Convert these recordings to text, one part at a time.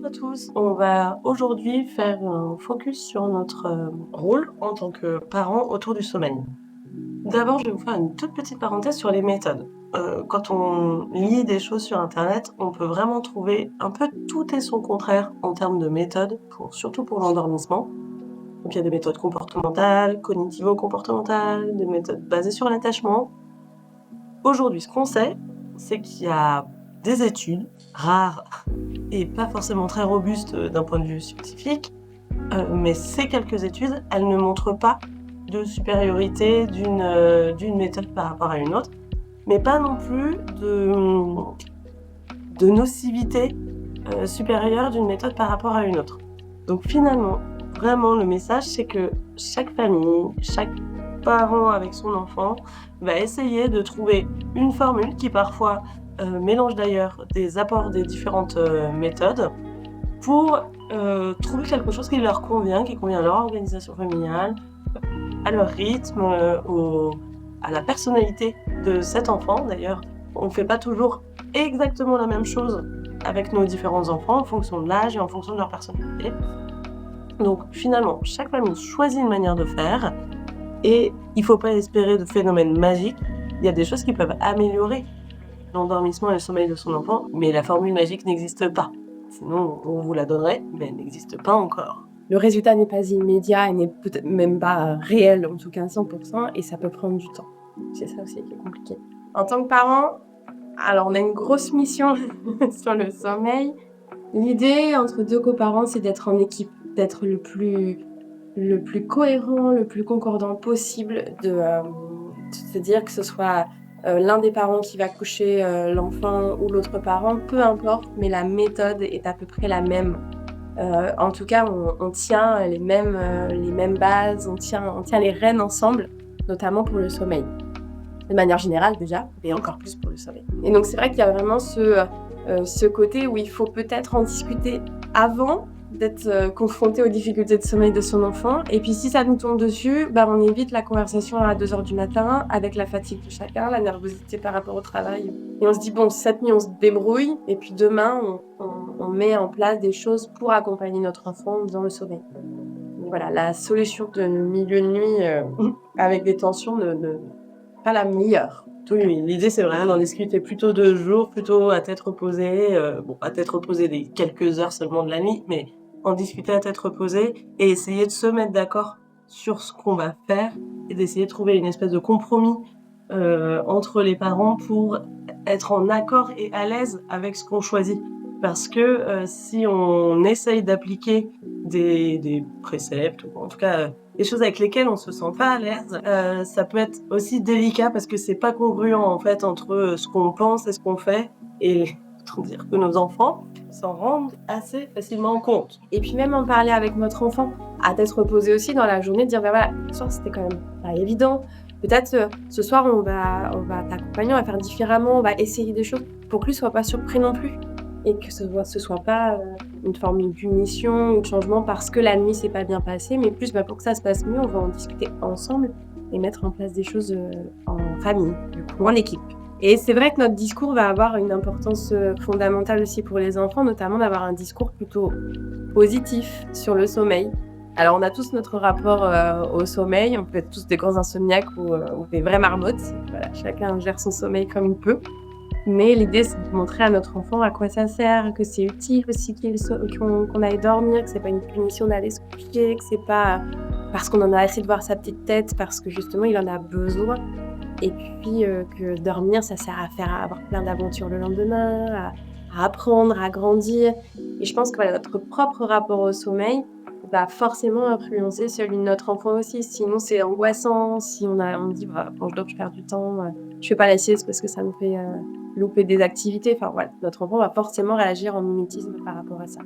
à tous. On va aujourd'hui faire un focus sur notre rôle en tant que parents autour du sommeil. D'abord, je vais vous faire une toute petite parenthèse sur les méthodes. Quand on lit des choses sur internet, on peut vraiment trouver un peu tout et son contraire en termes de méthodes, surtout pour l'endormissement. Donc il y a des méthodes comportementales, cognitivo-comportementales, des méthodes basées sur l'attachement. Aujourd'hui, ce qu'on sait, c'est qu'il y a des études rares et pas forcément très robustes d'un point de vue scientifique, mais ces quelques études, elles ne montrent pas de supériorité d'une méthode par rapport à une autre, mais pas non plus de nocivité supérieure d'une méthode par rapport à une autre. Donc finalement, vraiment le message, c'est que chaque famille, chaque parent avec son enfant va essayer de trouver une formule qui parfois mélange d'ailleurs des apports des différentes méthodes pour trouver quelque chose qui leur convient, qui convient à leur organisation familiale, à leur rythme, à la personnalité de cet enfant. D'ailleurs, on ne fait pas toujours exactement la même chose avec nos différents enfants en fonction de l'âge et en fonction de leur personnalité. Donc finalement, chaque famille choisit une manière de faire et il ne faut pas espérer de phénomènes magiques. Il y a des choses qui peuvent améliorer l'endormissement et le sommeil de son enfant, mais la formule magique n'existe pas. Sinon, on vous la donnerait, mais elle n'existe pas encore. Le résultat n'est pas immédiat et n'est peut-être même pas réel, en tout cas à 100%, et ça peut prendre du temps. C'est ça aussi qui est compliqué. En tant que parent, alors on a une grosse mission sur le sommeil. L'idée entre deux coparents, c'est d'être en équipe, d'être le plus cohérent, le plus concordant possible, de se dire que ce soit l'un des parents qui va coucher l'enfant ou l'autre parent, peu importe, mais la méthode est à peu près la même. En tout cas, on tient les mêmes bases, on tient les rênes ensemble, notamment pour le sommeil. De manière générale déjà, mais encore plus pour le sommeil. Et donc c'est vrai qu'il y a vraiment ce côté où il faut peut-être en discuter avant d'être confronté aux difficultés de sommeil de son enfant. Et puis si ça nous tombe dessus, on évite la conversation à 2h du matin avec la fatigue de chacun, la nervosité par rapport au travail. Et on se dit, bon, cette nuit, on se débrouille. Et puis demain, on met en place des choses pour accompagner notre enfant dans le sommeil. Donc voilà, la solution de milieu de nuit avec des tensions ne pas la meilleure. Oui, l'idée c'est vraiment d'en discuter plutôt de jour, plutôt à tête reposée, à tête reposée des quelques heures seulement de la nuit, mais en discuter à tête reposée et essayer de se mettre d'accord sur ce qu'on va faire et d'essayer de trouver une espèce de compromis entre les parents pour être en accord et à l'aise avec ce qu'on choisit. Parce que si on essaye d'appliquer des préceptes, ou en tout cas des choses avec lesquelles on se sent pas à l'aise, ça peut être aussi délicat parce que c'est pas congruent en fait entre ce qu'on pense et ce qu'on fait, et autant dire que nos enfants s'en rendent assez facilement compte. Et puis même en parler avec notre enfant, à tête reposée aussi dans la journée, de dire voilà, ce soir c'était quand même pas évident. Peut-être ce soir on va t'accompagner, on va faire différemment, on va essayer des choses pour que lui soit pas surpris non plus. Et que ce soit pas une forme de punition ou de changement parce que la nuit s'est pas bien passée, mais plus pour que ça se passe mieux, on va en discuter ensemble et mettre en place des choses en famille, du coup, en équipe. Et c'est vrai que notre discours va avoir une importance fondamentale aussi pour les enfants, notamment d'avoir un discours plutôt positif sur le sommeil. Alors on a tous notre rapport au sommeil, on peut être tous des grands insomniaques ou des vraies marmottes. Voilà, chacun gère son sommeil comme il peut. Mais l'idée, c'est de montrer à notre enfant à quoi ça sert, que c'est utile aussi qu'on aille dormir, que c'est pas une punition d'aller se coucher, que c'est pas parce qu'on en a assez de voir sa petite tête, parce que justement, il en a besoin. Et puis, que dormir, ça sert à avoir plein d'aventures le lendemain, à apprendre, à grandir. Et je pense que notre propre rapport au sommeil va forcément influencer celui de notre enfant aussi. Sinon, c'est angoissant. Si on dit, quand je dors, je perds du temps, je fais pas la sieste parce que ça me fait louper des activités. Enfin voilà, notre enfant va forcément réagir en mimétisme par rapport à ça.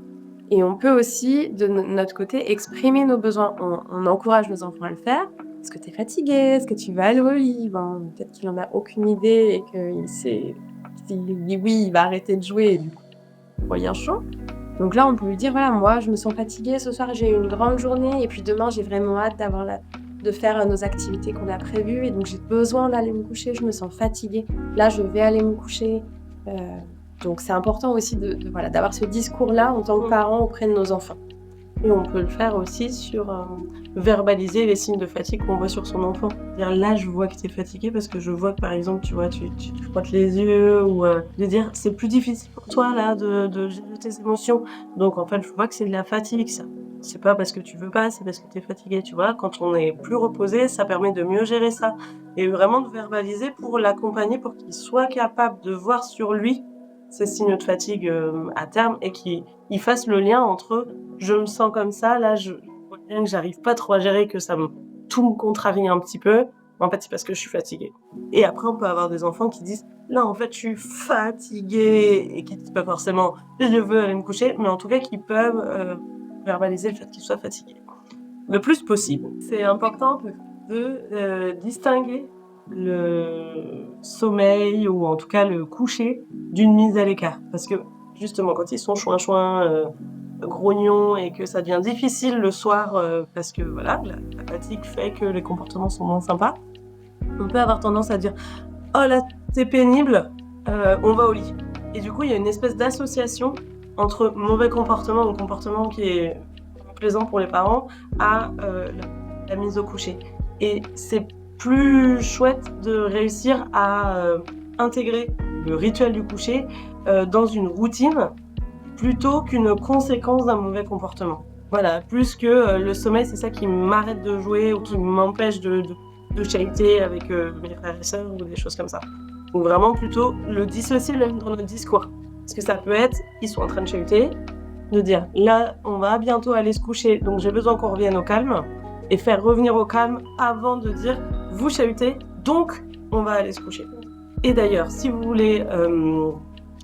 Et on peut aussi, de notre côté, exprimer nos besoins. On encourage nos enfants à le faire. Est-ce que tu es fatigué? Est-ce que tu vas aller au lit? Peut-être qu'il n'en a aucune idée et qu'il sait, s'il dit oui, il va arrêter de jouer et du coup, moyen chaud. Donc là, on peut lui dire, voilà, moi, je me sens fatiguée ce soir, j'ai eu une grande journée et puis demain, j'ai vraiment hâte de faire nos activités qu'on a prévues et donc j'ai besoin d'aller me coucher, je me sens fatiguée. Là, je vais aller me coucher. Donc c'est important aussi voilà, d'avoir ce discours-là en tant que Mmh. parent auprès de nos enfants. Et on peut le faire aussi sur verbaliser les signes de fatigue qu'on voit sur son enfant. Dire là, je vois que tu es fatigué parce que je vois que par exemple, tu vois, tu te frottes les yeux ou de dire c'est plus difficile pour toi là de gérer tes émotions. Donc en fait, je vois que c'est de la fatigue ça. C'est pas parce que tu veux pas, c'est parce que tu es fatigué, tu vois. Quand on est plus reposé, ça permet de mieux gérer ça. Et vraiment de verbaliser pour l'accompagner, pour qu'il soit capable de voir sur lui ces signaux de fatigue à terme et qu'il fasse le lien entre je me sens comme ça, là, je vois bien que j'arrive pas trop à gérer, que tout me contrarie un petit peu. En fait, c'est parce que je suis fatiguée. Et après, on peut avoir des enfants qui disent là, en fait, je suis fatiguée et qui disent pas forcément je veux aller me coucher, mais en tout cas, qui peuvent verbaliser le fait qu'ils soient fatigués le plus possible. C'est important de distinguer le sommeil ou en tout cas le coucher d'une mise à l'écart. Parce que justement, quand ils sont chouin-chouin, grognons et que ça devient difficile le soir parce que voilà, la fatigue fait que les comportements sont moins sympas, on peut avoir tendance à dire oh là, c'est pénible, on va au lit. Et du coup, il y a une espèce d'association entre mauvais comportement ou comportement qui est plaisant pour les parents à la mise au coucher. Et c'est plus chouette de réussir à intégrer le rituel du coucher dans une routine plutôt qu'une conséquence d'un mauvais comportement. Voilà, plus que le sommeil, c'est ça qui m'arrête de jouer ou qui m'empêche de chahuter avec mes frères et sœurs ou des choses comme ça. Donc vraiment plutôt le dissocier même dans notre discours. Parce que ça peut être, ils sont en train de chahuter, de dire là, on va bientôt aller se coucher, donc j'ai besoin qu'on revienne au calme, et faire revenir au calme avant de dire vous chahutez, donc on va aller se coucher. Et d'ailleurs, si vous voulez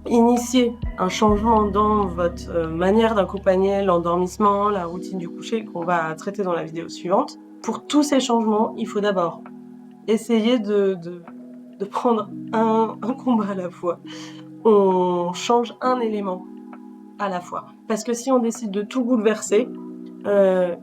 initier un changement dans votre manière d'accompagner l'endormissement, la routine du coucher qu'on va traiter dans la vidéo suivante, pour tous ces changements, il faut d'abord essayer de prendre un combat à la fois. On change un élément à la fois. Parce que si on décide de tout bouleverser,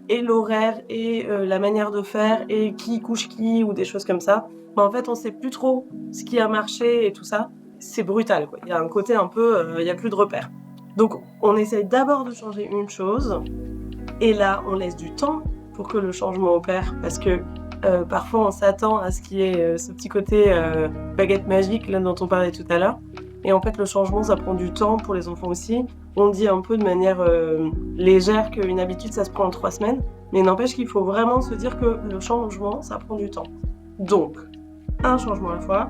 et l'horaire et la manière de faire et qui couche qui ou des choses comme ça, en fait, on sait plus trop ce qui a marché et tout ça. C'est brutal, quoi. Il y a un côté un peu, il y a plus de repères. Donc on essaye d'abord de changer une chose et là, on laisse du temps pour que le changement opère parce que parfois on s'attend à ce qu'il y ait ce petit côté baguette magique là dont on parlait tout à l'heure. Et en fait, le changement, ça prend du temps pour les enfants aussi. On dit un peu de manière légère qu'une habitude, ça se prend en 3 semaines. Mais n'empêche qu'il faut vraiment se dire que le changement, ça prend du temps. Donc, un changement à la fois.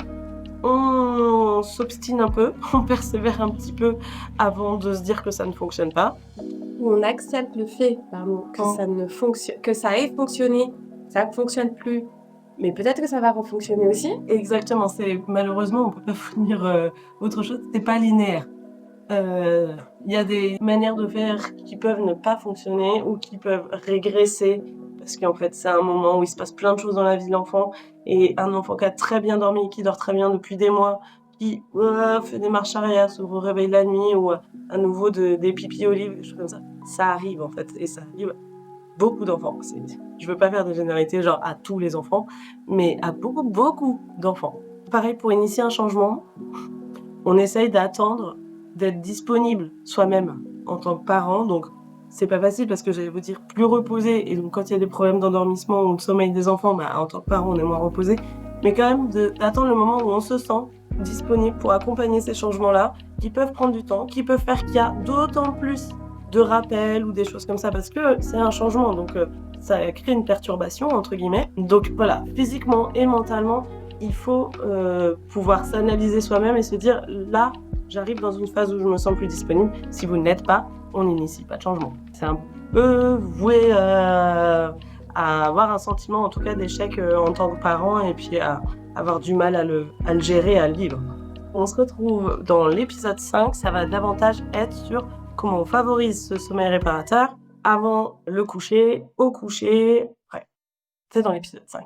On s'obstine un peu, on persévère un petit peu avant de se dire que ça ne fonctionne pas. On accepte le fait, que ça ne fonctionne, que ça ait fonctionné, ça ne fonctionne plus, mais peut-être que ça va refonctionner aussi. Exactement, malheureusement, on peut pas fournir autre chose, c'est pas linéaire. Il y a des manières de faire qui peuvent ne pas fonctionner ou qui peuvent régresser parce qu'en fait, c'est un moment où il se passe plein de choses dans la vie de l'enfant et un enfant qui a très bien dormi, qui dort très bien depuis des mois, qui fait des marches arrière, se réveille la nuit ou à nouveau des pipis olives, des choses comme ça. Ça arrive en fait et ça arrive à beaucoup d'enfants. Je veux pas faire de généralité genre à tous les enfants, mais à beaucoup d'enfants. Pareil pour initier un changement, on essaye d'attendre d'être disponible soi-même en tant que parent. Donc, c'est pas facile parce que j'allais vous dire plus reposé. Et donc, quand il y a des problèmes d'endormissement ou de sommeil des enfants, en tant que parent, on est moins reposé. Mais quand même, d'attendre le moment où on se sent disponible pour accompagner ces changements-là, qui peuvent prendre du temps, qui peuvent faire qu'il y a d'autant plus de rappels ou des choses comme ça parce que c'est un changement. Donc, ça crée une perturbation, entre guillemets. Donc, voilà, physiquement et mentalement, il faut pouvoir s'analyser soi-même et se dire là, j'arrive dans une phase où je me sens plus disponible. Si vous n'êtes pas, on n'initie pas de changement. C'est un peu voué à avoir un sentiment, en tout cas, d'échec en tant que parent et puis à avoir du mal à le gérer, à le vivre. On se retrouve dans l'épisode 5. Ça va davantage être sur comment on favorise ce sommeil réparateur avant le coucher, au coucher. Ouais, c'est dans l'épisode 5.